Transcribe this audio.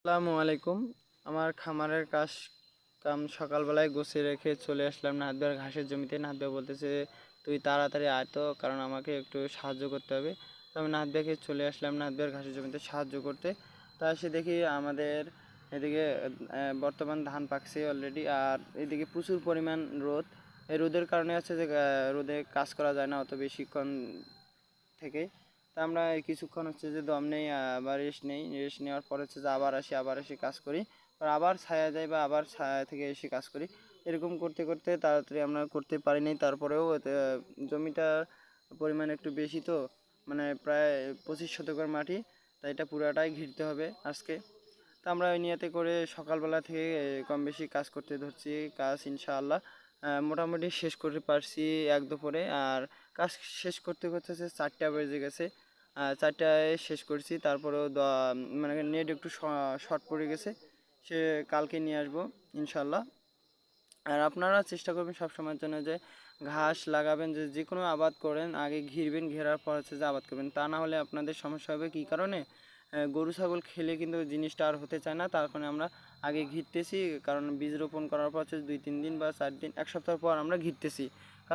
আসসালামু আলাইকুম। আমার খামারের কাম সকালবেলায় গুছিয়ে রেখে চলে আসলাম নাহাত ভাইয়ের ঘাসের জমিতে। নাহাত ভাই বলতেছে তুই তাড়াতাড়ি আয় তো, কারণ আমাকে একটু সাহায্য করতে হবে। তো আমি নাহাত ভাইকে চলে আসলাম নাহাত ভাইয়ের ঘাসের জমিতে সাহায্য করতে। তা এসে দেখি আমাদের এদিকে বর্তমান ধান পাকছে অলরেডি, আর এদিকে প্রচুর পরিমাণ রোদ। এই রোদের কারণে হচ্ছে যে রোদে কাজ করা যায় না অত বেশিক্ষণ থেকে। তা আমরা কিছুক্ষণ হচ্ছে যে দম নেই বা রেস্ট নেই, রেস্ট নেওয়ার পর হচ্ছে যে আবার এসে কাজ করি, আবার ছায়া যাই বা আবার ছায়া থেকে এসে কাজ করি। এরকম করতে করতে তাড়াতাড়ি আমরা করতে পারি নাই। তারপরেও জমিটার পরিমাণ একটু বেশি, তো মানে প্রায় 25 শতকের মাটি, তাই এটা পুরাটাই ঘিরতে হবে আজকে। তো আমরা ওই নিয়তে করে সকালবেলা থেকে কম বেশি কাজ করতে ধরছি। কাজ ইনশাআল্লাহ মোটামুটি শেষ করতে পারছি এক দুপুরে। আর কাজ শেষ করতে করতে 4টা বেজে গেছে। 4টায় শেষ করছি। তারপরেও মানে নেট একটু শর্ট পড়ে গেছে, সে কালকে নিয়ে আসবো ইনশাল্লাহ। আর আপনারা চেষ্টা করবেন সবসময়ের জন্য যে ঘাস লাগাবেন, যে যে কোনো আবাদ করেন আগে ঘিরবেন, ঘেরার পর হচ্ছে যে আবাদ করবেন। তা না হলে আপনাদের সমস্যা হবে। কী কারণে? গরু ছাগল খেলে কিন্তু জিনিসটা আর হতে চায় না, তার কারণে আমরা আগে ঘিরতেছি। কারণ বীজ রোপণ করার পর হচ্ছে 2-3 দিন বা 4 দিন, এক সপ্তাহ পর আমরা ঘিরতেছি।